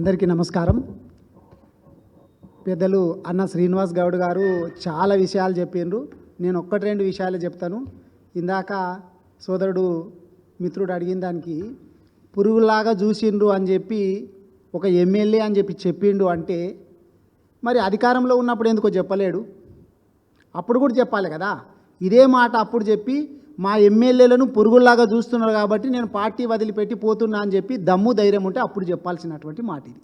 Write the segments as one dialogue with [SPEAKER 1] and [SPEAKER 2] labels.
[SPEAKER 1] అందరికీ నమస్కారం. పెద్దలు అన్న శ్రీనివాస్ గౌడ్ గారు చాలా విషయాలు చెప్పిండ్రు. నేను ఒక్కటి రెండు విషయాలు చెప్తాను. ఇందాక సోదరుడు మిత్రుడు అడిగిన దానికి పురుగులాగా చూసిండ్రు అని చెప్పి ఒక ఎమ్మెల్యే అని చెప్పిండు అంటే మరి అధికారంలో ఉన్నప్పుడు ఎందుకో చెప్పలేడు? అప్పుడు కూడా చెప్పాలి కదా. ఇదే మాట అప్పుడు చెప్పి మా ఎమ్మెల్యేలను పురుగుల్లాగా చూస్తున్నారు కాబట్టి నేను పార్టీ వదిలిపెట్టి పోతున్నా అని చెప్పి దమ్ము ధైర్యం ఉంటే అప్పుడు చెప్పాల్సినటువంటి మాట ఇది.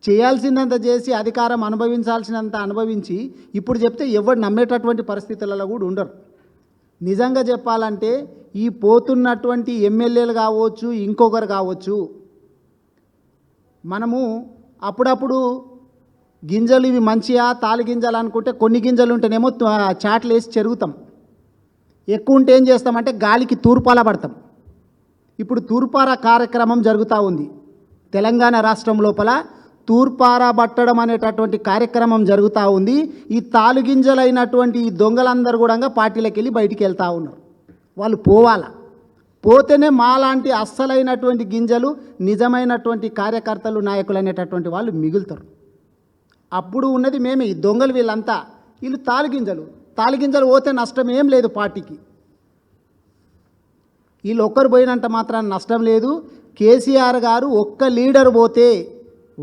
[SPEAKER 1] చేయాల్సినంత చేసి అధికారం అనుభవించాల్సినంత అనుభవించి ఇప్పుడు చెప్తే ఎవరు నమ్మేటటువంటి పరిస్థితులలో కూడా ఉండరు. నిజంగా చెప్పాలంటే ఈ పోతున్నటువంటి ఎమ్మెల్యేలు కావచ్చు, ఇంకొకరు కావచ్చు, మనము అప్పుడప్పుడు గింజలు ఇవి మంచిగా తాలి గింజలు అనుకుంటే కొన్ని గింజలు ఉంటేనేమో చాట్లు వేసి చెరుగుతాం. ఎక్కువ ఉంటే ఏం చేస్తామంటే గాలికి తూర్పాల పడతాం. ఇప్పుడు తూర్పార కార్యక్రమం జరుగుతూ ఉంది. తెలంగాణ రాష్ట్రం లోపల తూర్పార పట్టడం అనేటటువంటి కార్యక్రమం జరుగుతూ ఉంది. ఈ తాలుగింజలైనటువంటి ఈ దొంగలందరూ కూడా పార్టీలకు వెళ్ళి బయటికి వెళ్తూ ఉన్నారు. వాళ్ళు పోవాలా, పోతేనే మాలాంటి అస్సలైనటువంటి గింజలు నిజమైనటువంటి కార్యకర్తలు నాయకులు అనేటటువంటి వాళ్ళు మిగులుతారు. అప్పుడు ఉన్నది మేమే, ఈ దొంగలు వీళ్ళంతా. వీళ్ళు తాలుగింజలు పోతే నష్టం ఏం లేదు పార్టీకి. వీళ్ళు ఒక్కరు పోయినంత మాత్రాన నష్టం లేదు. కేసీఆర్ గారు ఒక్క లీడర్ పోతే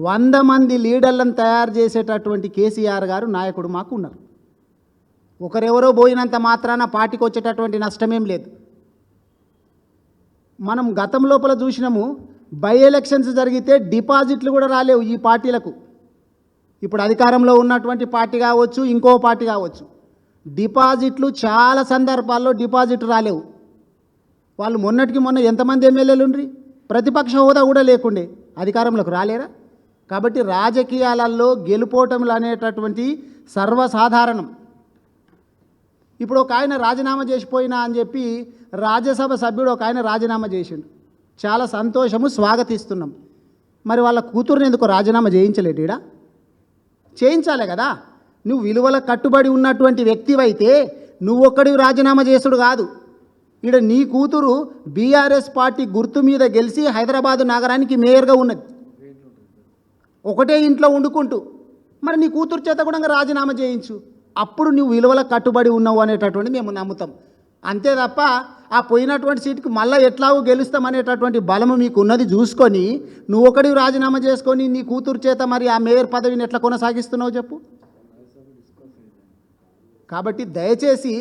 [SPEAKER 1] 100 మంది లీడర్లను తయారు చేసేటటువంటి కేసీఆర్ గారు నాయకుడు మాకు ఉన్నారు. ఒకరెవరో పోయినంత మాత్రాన పార్టీకి వచ్చేటటువంటి నష్టమేం లేదు. మనం గతం లోపల చూసినాము, బై ఎలక్షన్స్ జరిగితే డిపాజిట్లు కూడా రాలేవు ఈ పార్టీలకు. ఇప్పుడు అధికారంలో ఉన్నటువంటి పార్టీ కావచ్చు, ఇంకో పార్టీ కావచ్చు, డిపాజిట్లు చాలా సందర్భాల్లో డిపాజిట్ రాలేవు. వాళ్ళు మొన్నటికి మొన్న ఎంతమంది ఎమ్మెల్యేలు ఉండ్రి, ప్రతిపక్ష హోదా కూడా లేకుండే అధికారంలోకి రాలేరా? కాబట్టి రాజకీయాలలో గెలుపోవటములు అనేటటువంటి సర్వసాధారణం. ఇప్పుడు ఒక ఆయన రాజీనామా చేసిపోయినా అని చెప్పి రాజ్యసభ సభ్యుడు ఒక ఆయన రాజీనామా చేసిండు. చాలా సంతోషము, స్వాగతిస్తున్నాం. మరి వాళ్ళ కూతురుని ఎందుకు రాజీనామా చేయించలేడు? ఈడ చేయించాలి కదా. నువ్వు విలువల కట్టుబడి ఉన్నటువంటి వ్యక్తివైతే నువ్వొక్కడివి రాజీనామా చేసుడు కాదు. ఈడ నీ కూతురు బీఆర్ఎస్ పార్టీ గుర్తు మీద గెలిచి హైదరాబాదు నగరానికి మేయర్గా ఉన్నది, ఒకటే ఇంట్లో వండుకుంటూ. మరి నీ కూతురు చేత కూడా రాజీనామా చేయించు. అప్పుడు నువ్వు విలువల కట్టుబడి ఉన్నావు అనేటటువంటి మేము నమ్ముతాం. అంతే తప్ప ఆ పోయినటువంటి సీటుకు మళ్ళీ ఎట్లాగో గెలుస్తామనేటటువంటి బలము మీకు ఉన్నది చూసుకొని నువ్వు ఒకటి రాజీనామా చేసుకొని నీ కూతురు చేత మరి ఆ మేయర్ పదవిని ఎట్లా కొనసాగిస్తున్నావు చెప్పు. కాబట్టి దయచేసి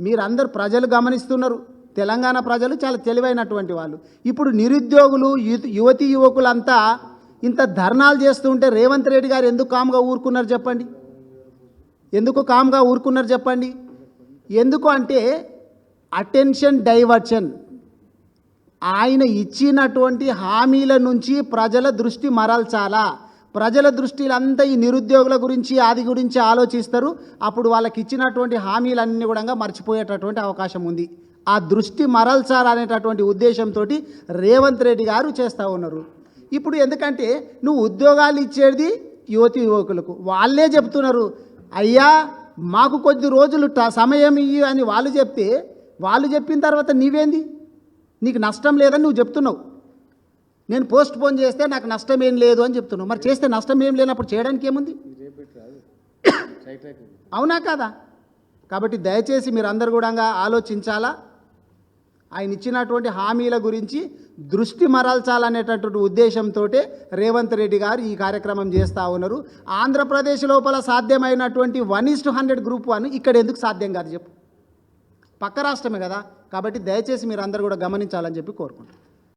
[SPEAKER 1] మీరందరూ ప్రజలు గమనిస్తున్నారు. తెలంగాణ ప్రజలు చాలా తెలివైనటువంటి వాళ్ళు. ఇప్పుడు నిరుద్యోగులు, యువతీ యువకులంతా ఇంత ధర్నాలు చేస్తుంటే రేవంత్ రెడ్డి గారు ఎందుకు కామ్గా ఊరుకున్నారు చెప్పండి? ఎందుకు కామ్గా ఊరుకున్నారు చెప్పండి? ఎందుకు అంటే అటెన్షన్ డైవర్షన్. ఆయన ఇచ్చినటువంటి హామీల నుంచి ప్రజల దృష్టి మరల్చాలా. ప్రజల దృష్టిలంతా ఈ నిరుద్యోగుల గురించి ఆది గురించి ఆలోచిస్తారు. అప్పుడు వాళ్ళకి ఇచ్చినటువంటి హామీలన్నీ కూడా మర్చిపోయేటటువంటి అవకాశం ఉంది. ఆ దృష్టి మరల్చాలనేటటువంటి ఉద్దేశంతో రేవంత్ రెడ్డి గారు చేస్తూ ఉన్నారు. ఇప్పుడు ఎందుకంటే నువ్వు ఉద్యోగాలు ఇచ్చేది యువతి యువకులకు, వాళ్ళే చెప్తున్నారు, అయ్యా మాకు కొద్ది రోజులు సమయం ఇయ్యి అని వాళ్ళు చెప్తే, వాళ్ళు చెప్పిన తర్వాత నీవేంది, నీకు నష్టం లేదని నువ్వు చెప్తున్నావు. నేను పోస్ట్ పోన్ చేస్తే నాకు నష్టం ఏం లేదు అని చెప్తున్నావు. మరి చేస్తే నష్టం ఏం లేనప్పుడు చేయడానికి ఏముంది? అవునా కాదా? కాబట్టి దయచేసి మీరు అందరు కూడా ఆలోచించాలా. ఆయన ఇచ్చినటువంటి హామీల గురించి దృష్టి మరల్చాలనేటటువంటి ఉద్దేశంతో రేవంత్ రెడ్డి గారు ఈ కార్యక్రమం చేస్తూ ఉన్నారు. ఆంధ్రప్రదేశ్ లోపల సాధ్యమైనటువంటి 1:100 గ్రూప్ 1 ఇక్కడ ఎందుకు సాధ్యం కాదు చెప్పు? పక్క రాష్ట్రమే కదా. కాబట్టి దయచేసి మీరు అందరు కూడా గమనించాలని చెప్పి కోరుకుంటున్నాను.